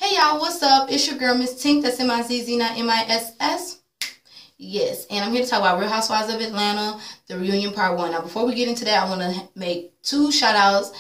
Hey y'all, what's up? It's your girl Miss Tink. That's M-I-Z-Z, not M-I-S-S. Yes, and I'm here to talk about Real Housewives of Atlanta, the reunion part 1. Now, before we get into that, I want to make two special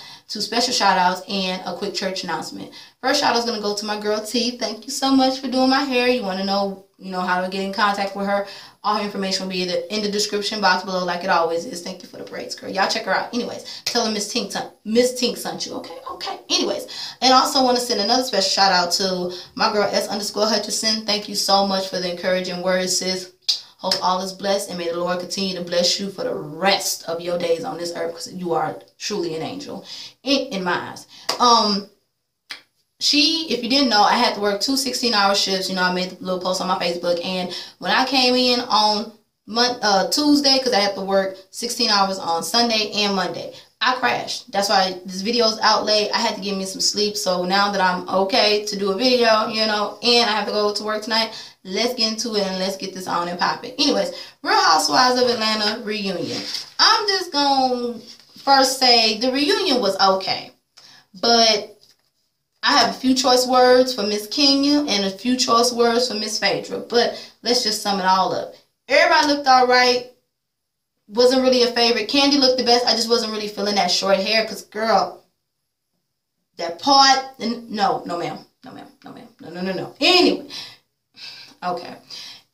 shout outs, and a quick church announcement. First shout out is going to go to my girl T. Thank you so much for doing my hair. You want to know, how to get in contact with her. All her information will be in the description box below, like it always is. Thank you for the braids, girl. Y'all check her out. Anyways, tell her Miss Tink sent you. Okay. Anyways, and also want to send another special shout out to my girl S_Hutchison. Thank you so much for the encouraging words, sis. Hope all is blessed, and may the Lord continue to bless you for the rest of your days on this earth, because you are truly an angel in my eyes. If you didn't know, I had to work 2 16-hour shifts. I made the little post on my Facebook, and when I came in on Tuesday, because I had to work 16 hours on Sunday and Monday, I crashed. That's why this video is out late. I had to give me some sleep. So now that I'm okay to do a video, and I have to go to work tonight, let's get into it and let's get this on and popping. Anyways, Real Housewives of Atlanta reunion. I'm just going to first say the reunion was okay, but I have a few choice words for Miss Kenya and a few choice words for Miss Phaedra, but let's just sum it all up. Everybody looked all right. Wasn't really a favorite. Candy looked the best. I just wasn't really feeling that short hair because, girl, that part, no, ma'am. No. Anyway, okay.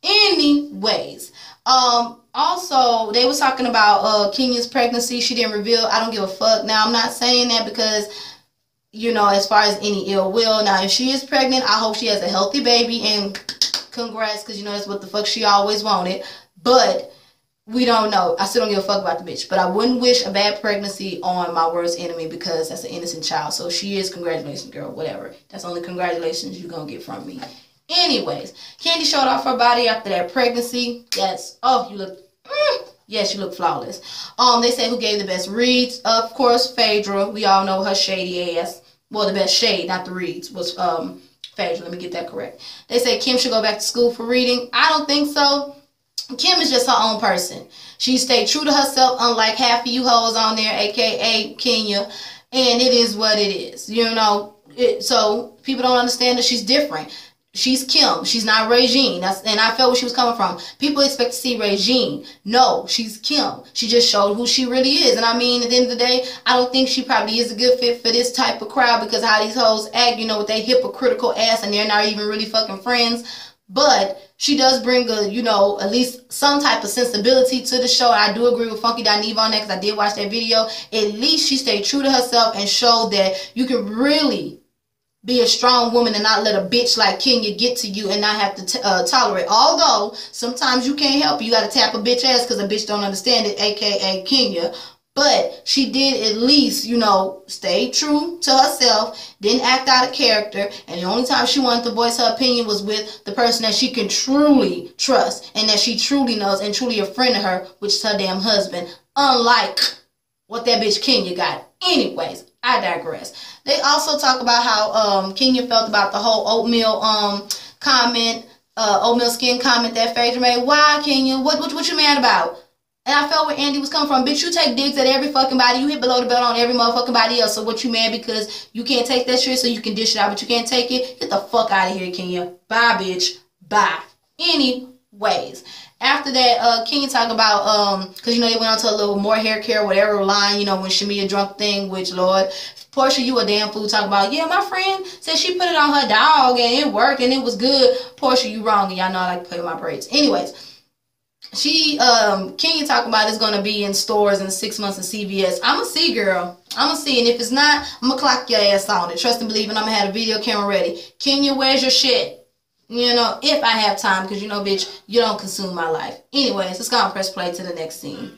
Anyways, also, they was talking about Kenya's pregnancy. She didn't reveal. I don't give a fuck. Now, I'm not saying that because, as far as any ill will. Now, if she is pregnant, I hope she has a healthy baby, and congrats, because, that's what the fuck she always wanted. But we don't know. I still don't give a fuck about the bitch. But I wouldn't wish a bad pregnancy on my worst enemy, because that's an innocent child. So she is, congratulations, girl, whatever. That's only congratulations you're going to get from me. Anyways, Candy showed off her body after that pregnancy. Yes. Oh, you look... Yes, you look flawless. They said who gave the best reads. Of course, Phaedra. We all know her shady ass. Well, the best shade, not the reads, was Phaedra. Let me get that correct. They say Kim should go back to school for reading. I don't think so. Kim is just her own person. She stayed true to herself, unlike half of you hoes on there, aka Kenya. And it is what it is. So people don't understand that she's different. She's Kim. She's not Regine. And I felt where she was coming from. People expect to see Regine. No, she's Kim. She just showed who she really is. And I mean, at the end of the day, I don't think she probably is a good fit for this type of crowd, because how these hoes act, with their hypocritical ass, and they're not even really fucking friends. But she does bring at least some type of sensibility to the show. And I do agree with Funky Dineve on that, because I did watch that video. At least she stayed true to herself and showed that you can really be a strong woman and not let a bitch like Kenya get to you and not have to tolerate. Although, sometimes you can't help it. You got to tap a bitch ass because a bitch don't understand it, a.k.a. Kenya. But she did at least, stay true to herself, didn't act out of character, and the only time she wanted to voice her opinion was with the person that she can truly trust and that she truly knows and truly a friend of her, which is her damn husband, unlike what that bitch Kenya got. Anyways, I digress. They also talk about how Kenya felt about the whole oatmeal oatmeal skin comment that Phaedra made. Why, Kenya? What you mad about? And I felt where Andy was coming from. Bitch, you take digs at every fucking body. You hit below the belt on every motherfucking body else. So what, you mad because you can't take that shit so you can dish it out, but you can't take it? Get the fuck out of here, Kenya. Bye, bitch. Bye. Anyways, after that, Kenya talked about, because, they went on to a little more hair care, whatever line, when Shamia drunk thing, which, Lord, Portia, you a damn fool, talking about, yeah, my friend said she put it on her dog and it worked and it was good. Portia, you wrong, and y'all know I like to play with my braids. Anyways, Kenya talking about it's going to be in stores in 6 months in CVS. I'm going to see, girl. I'm going to see. And if it's not, I'm going to clock your ass on it. Trust and believe. And I'm going to have a video camera ready. Kenya, where's your shit? If I have time. Because, bitch, you don't consume my life. Anyways, let's go and press play to the next scene.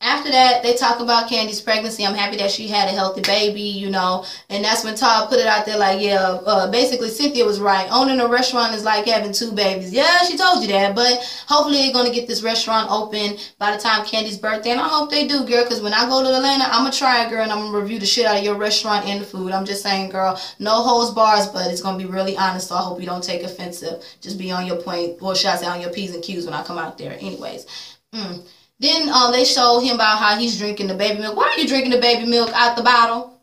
After that, they talk about Candy's pregnancy. I'm happy that she had a healthy baby, and that's when Todd put it out there like, yeah, basically Cynthia was right. Owning a restaurant is like having 2 babies. Yeah, she told you that, but hopefully they're going to get this restaurant open by the time Candy's birthday, and I hope they do, girl, because when I go to Atlanta, I'm going to try it, girl, and I'm going to review the shit out of your restaurant and the food. I'm just saying, girl, no holds bars, but it's going to be really honest, so I hope you don't take offensive. Just be on your point, or should I say on your P's and Q's when I come out there. Anyways, Then they showed him about how he's drinking the baby milk. Why are you drinking the baby milk out the bottle?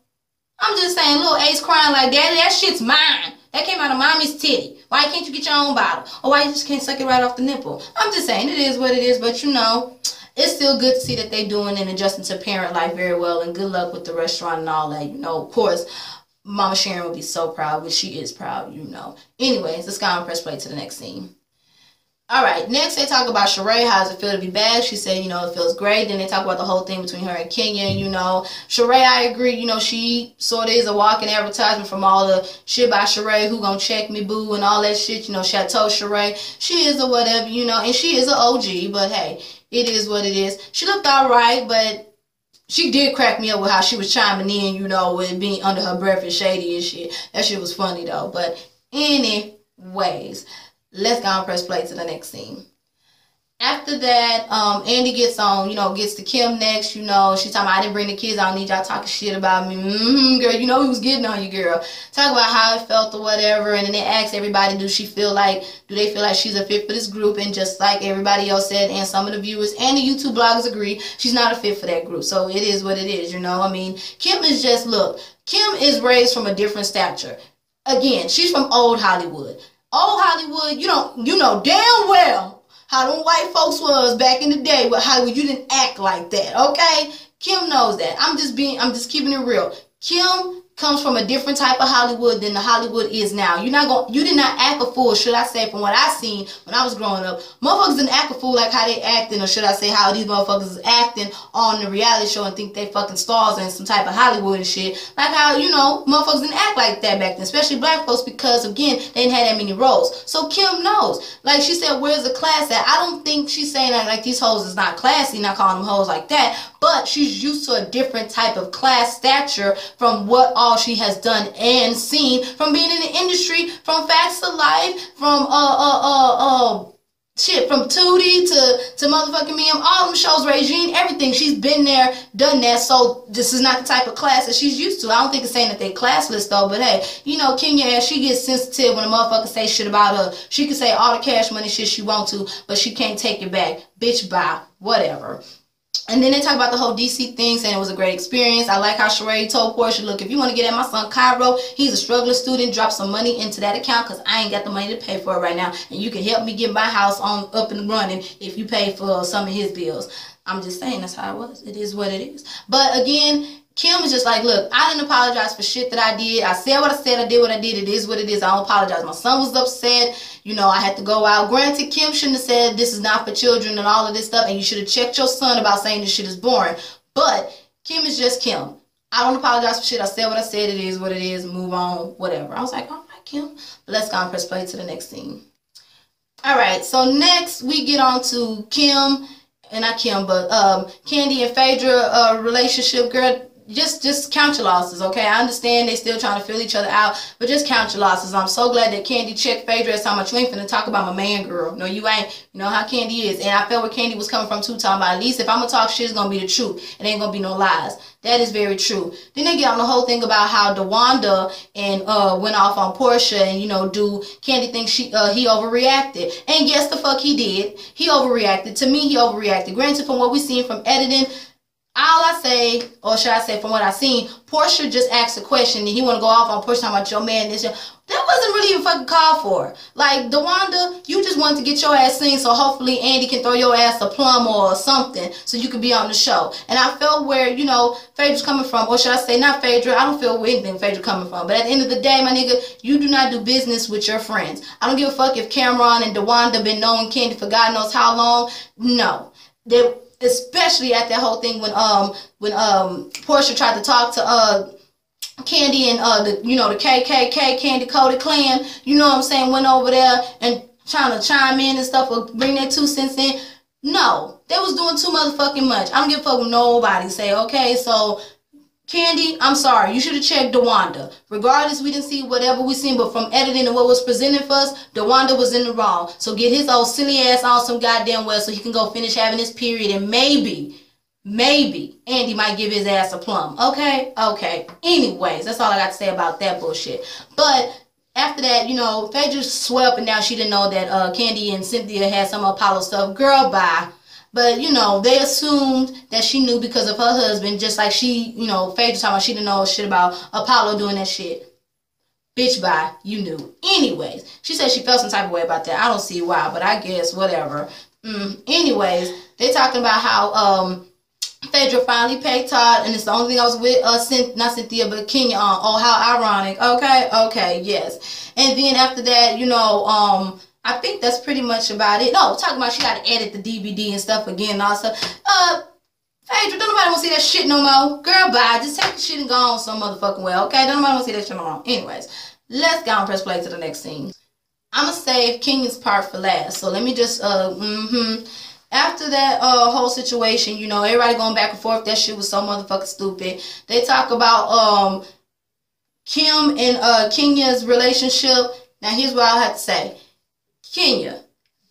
I'm just saying, little Ace crying like, Daddy, that shit's mine. That came out of mommy's titty. Why can't you get your own bottle? Or why you just can't suck it right off the nipple? I'm just saying, it is what it is, but you know, it's still good to see that they doing and adjusting to parent life very well, and good luck with the restaurant and all that. You know, of course, Mama Sharon will be so proud, but she is proud, you know. Anyways, let's go and press play to the next scene. Alright, next they talk about Sheree. How does it feel to be back? She said, you know, it feels great. Then they talk about the whole thing between her and Kenya. And, you know, Sheree, I agree. You know, she sort of is a walking advertisement from all the shit by Sheree. Who gonna check me, boo, and all that shit. You know, Chateau Sheree. She is a whatever, you know, and she is an OG. But, hey, it is what it is. She looked alright, but she did crack me up with how she was chiming in, you know, with being under her breath and shady and shit. That shit was funny, though. But, anyways, let's go and press play to the next scene. After that, Andy gets on, you know, gets to Kim next, you know. She's talking about, I didn't bring the kids, I don't need y'all talking shit about me. Girl, you know he was getting on you, girl. Talk about how it felt or whatever, and then they ask everybody, do they feel like she's a fit for this group? And just like everybody else said, and some of the viewers and the YouTube bloggers agree, she's not a fit for that group. So it is what it is, you know. I mean, Kim is just, look, Kim is raised from a different stature. Again, she's from old Hollywood. Old Hollywood, you know damn well how them white folks was back in the day with Hollywood. You didn't act like that, okay? Kim knows that. I'm just keeping it real. Kim comes from a different type of Hollywood than the Hollywood is now. You did not act a fool, should I say, from what I seen when I was growing up. Motherfuckers didn't act a fool like how they acting, or should I say how these motherfuckers is acting on the reality show and think they fucking stars in some type of Hollywood and shit. Like how, you know, motherfuckers didn't act like that back then, especially black folks, because again, they didn't have that many roles. So Kim knows. Like she said, where's the class at? I don't think she's saying that like these hoes is not classy, not calling them hoes like that, but she's used to a different type of class stature from what all she has done and seen from being in the industry, from Facts of Life, from from Tootie to motherfucking me, all them shows, Regine, everything. She's been there, done that. So this is not the type of class that she's used to. I don't think it's saying that they classless though, but hey, you know, Kenya, she gets sensitive when a motherfucker say shit about her. She can say all the cash money shit she want to, but she can't take it back. Bitch, bye. Whatever. And then they talk about the whole DC thing, saying it was a great experience. I like how Sheree told Portia, look, if you want to get at my son Cairo, he's a struggling student, drop some money into that account because I ain't got the money to pay for it right now. And you can help me get my house on up and running if you pay for some of his bills. I'm just saying that's how it was. It is what it is. But again, Kim is just like, look, I didn't apologize for shit that I did. I said what I said. I did what I did. It is what it is. I don't apologize. My son was upset. You know, I had to go out. Granted, Kim shouldn't have said this is not for children and all of this stuff. And you should have checked your son about saying this shit is boring. But Kim is just Kim. I don't apologize for shit. I said what I said. It is what it is. Move on. Whatever. I was like, all right, Kim. But let's go and press play to the next scene. All right. So next we get on to Kim. And not Kim, but Kandi and Phaedra relationship. Girl, just count your losses, okay? I understand they still trying to fill each other out, but just count your losses. I'm so glad that Kandi checked Phaedra as how much you ain't finna talk about my man, girl. No, you ain't. You know how Kandi is. And I felt where Kandi was coming from too, talking about at least if I'm gonna talk shit, it's gonna be the truth. It ain't gonna be no lies. That is very true. Then they get on the whole thing about how DeWanda and went off on Portia, and you know, do Kandi think he overreacted? And yes, the fuck he did. He overreacted. To me, he overreacted. Granted, from what we seen from editing, all I say, or should I say from what I seen, Portia just asked a question and he want to go off on Portia talking about your man. That wasn't really even fucking called for. Like, DeWanda, you just wanted to get your ass seen so hopefully Andy can throw your ass a plum or something so you can be on the show. And I felt where, you know, Phaedra's coming from, or should I say not Phaedra, I don't feel where anything Phaedra coming from. But at the end of the day, my nigga, you do not do business with your friends. I don't give a fuck if Cameron and DeWanda been knowing Kandi for God knows how long. No. Especially at that whole thing when Portia tried to talk to Kandi and the KKK Candy Coded Clan, you know what I'm saying, went over there and trying to chime in and stuff or bring their 2 cents in. No, they was doing too motherfucking much. I don't give a fuck with nobody say, okay, so Kandi, I'm sorry, you should have checked DeWanda. Regardless, we didn't see whatever we seen, but from editing and what was presented for us, DeWanda was in the wrong. So get his old silly ass on some goddamn well so he can go finish having his period, and maybe Andy might give his ass a plum. Okay? Okay. Anyways, that's all I got to say about that bullshit. But after that, you know, Phaedra swept and now she didn't know that Kandi and Cynthia had some Apollo stuff. Girl, bye. But, you know, they assumed that she knew because of her husband, just like she, you know, Phaedra talking about she didn't know shit about Apollo doing that shit. Bitch, bye. You knew. Anyways, she said she felt some type of way about that. I don't see why, but I guess whatever. Anyways, they talking about how Phaedra finally paid Todd, and it's the only thing I was with not Cynthia, but Kenya on. Oh, how ironic. Okay, yes. And then after that, you know, I think that's pretty much about it. No, talking about she got to edit the DVD and stuff again and all stuff. Phaedra, don't nobody want to see that shit no more. Girl, bye. Just take the shit and go on some motherfucking way, okay? Don't nobody want to see that shit no more. Anyways, let's go and press play to the next scene. I'm going to save Kenya's part for last. So let me just, after that whole situation, you know, everybody going back and forth. That shit was so motherfucking stupid. They talk about Kim and Kenya's relationship. Now, here's what I have to say. Kenya,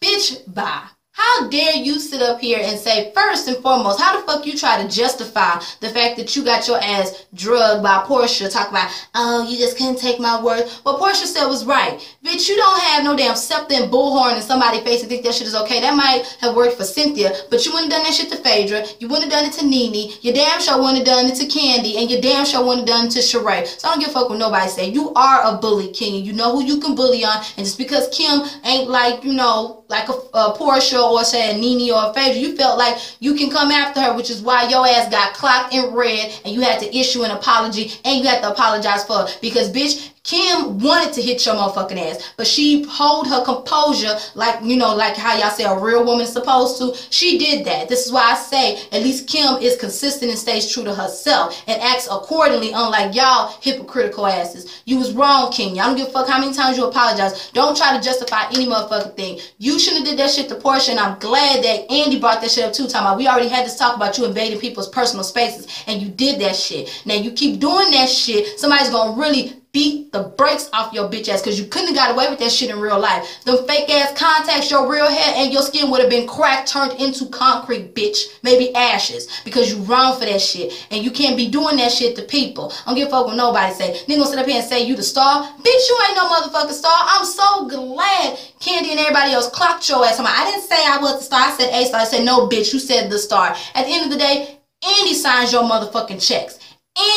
bitch, bye. How dare you sit up here and say, first and foremost, how the fuck you try to justify the fact that you got your ass drugged by Portia, talk about, oh, you just couldn't take my word. What Portia said was right. Bitch, you don't have no damn scepter and bullhorn in somebody's face and think that shit is okay. That might have worked for Cynthia, but you wouldn't have done that shit to Phaedra. You wouldn't have done it to Nene. You damn sure wouldn't have done it to Candy, and you damn sure wouldn't have done it to Sheree. So I don't give a fuck what nobody say. You are a bully, Kenya. You know who you can bully on, and just because Kim ain't like, you know, like a Portia or say a Nene or a Phaedra, you felt like you can come after her, which is why your ass got clocked in red and you had to issue an apology and you had to apologize for it. Because bitch, Kim wanted to hit your motherfucking ass, but she hold her composure like, you know, like how y'all say a real woman is supposed to. She did that. This is why I say at least Kim is consistent and stays true to herself and acts accordingly, unlike y'all hypocritical asses. You was wrong, Kenya. I don't give a fuck how many times you apologize. Don't try to justify any motherfucking thing. You shouldn't have did that shit to Portia, and I'm glad that Andy brought that shit up too. Talking about we already had this talk about you invading people's personal spaces, and you did that shit. Now you keep doing that shit, somebody's gonna really beat the brakes off your bitch ass, because you couldn't have got away with that shit in real life. Them fake ass contacts, your real hair and your skin would have been cracked, turned into concrete, bitch. Maybe ashes, because you wrong for that shit. And you can't be doing that shit to people. I don't give a fuck what nobody say. They gonna sit up here and say you the star. Bitch, you ain't no motherfucking star. I'm so glad Candy and everybody else clocked your ass. I didn't say I was the star. I said a star. I said no, bitch, you said the star. At the end of the day, Andy signs your motherfucking checks.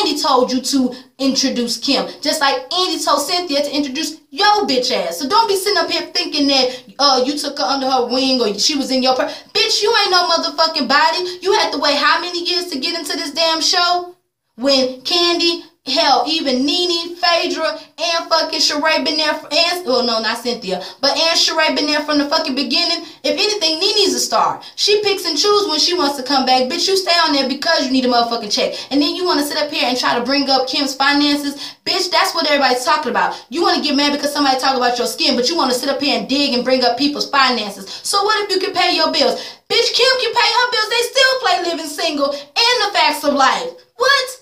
Andy told you to introduce Kim, just like Andy told Cynthia to introduce your bitch ass. So don't be sitting up here thinking that you took her under her wing or she was in your bitch, you ain't no motherfucking body. You had to wait how many years to get into this damn show? When Candy, hell, even Nene, Phaedra, and fucking Sheree been there, well, no, not Cynthia, but and Sheree been there from the fucking beginning. If anything, Nene's a star. She picks and chooses when she wants to come back. Bitch, you stay on there because you need a motherfucking check. And then you want to sit up here and try to bring up Kim's finances. Bitch, that's what everybody's talking about. You want to get mad because somebody talk about your skin, but you want to sit up here and dig and bring up people's finances. So what if you can pay your bills? Bitch, Kim can pay her bills. They still play Living Single and The Facts of Life. What?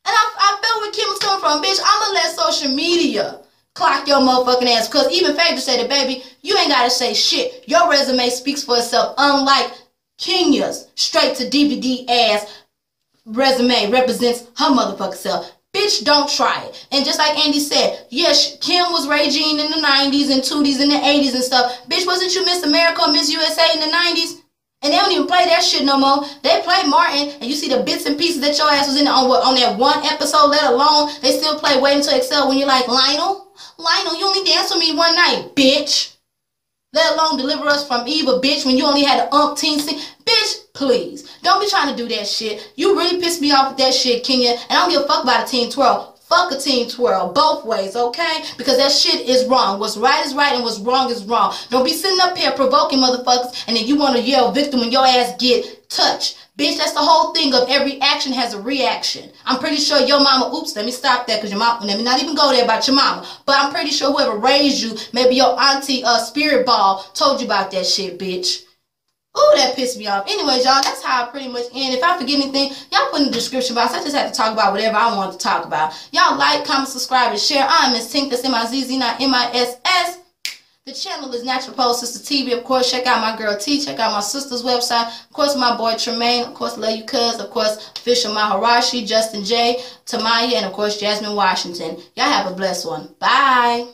And I felt where Kim was coming from. Bitch, I'm going to let social media clock your motherfucking ass. Because even Phaedra said it, baby, you ain't got to say shit. Your resume speaks for itself. Unlike Kenya's straight to DVD ass resume represents her motherfucking self. Bitch, don't try it. And just like Andy said, yes, Kim was Regine in the 90s and Tooties in the 80s and stuff. Bitch, wasn't you Miss America or Miss USA in the 90s? And they don't even play that shit no more. They play Martin, and you see the bits and pieces that your ass was in on that one episode, let alone they still play Waiting to Excel when you're like, Lionel, you only danced with me one night, bitch. Let alone deliver us from evil, bitch, when you only had an umpteen scene. Bitch, please. Don't be trying to do that shit. You really pissed me off with that shit, Kenya. And I don't give a fuck about a team twirl. Fuck a team twirl both ways, okay? Because that shit is wrong. What's right is right and what's wrong is wrong. Don't be sitting up here provoking motherfuckers and then you want to yell victim when your ass get touched. Bitch, that's the whole thing of every action has a reaction. I'm pretty sure your mama, oops, let me stop that because your mama, let me not even go there about your mama. But I'm pretty sure whoever raised you, maybe your auntie spirit ball told you about that shit, bitch. Ooh, that pissed me off. Anyways, y'all, that's how I pretty much end. If I forget anything, y'all put in the description box. I just had to talk about whatever I wanted to talk about. Y'all like, comment, subscribe, and share. I'm Miss Tink. That's M-I-Z-Z, not M-I-S-S. The channel is Natural Pole Sister TV. Of course, check out my girl T. Check out my sister's website. Of course, my boy Tremaine. Of course, love you cuz. Of course, official Mezurashii, Justin J, Tomei, and of course, Jasmine Washington. Y'all have a blessed one. Bye.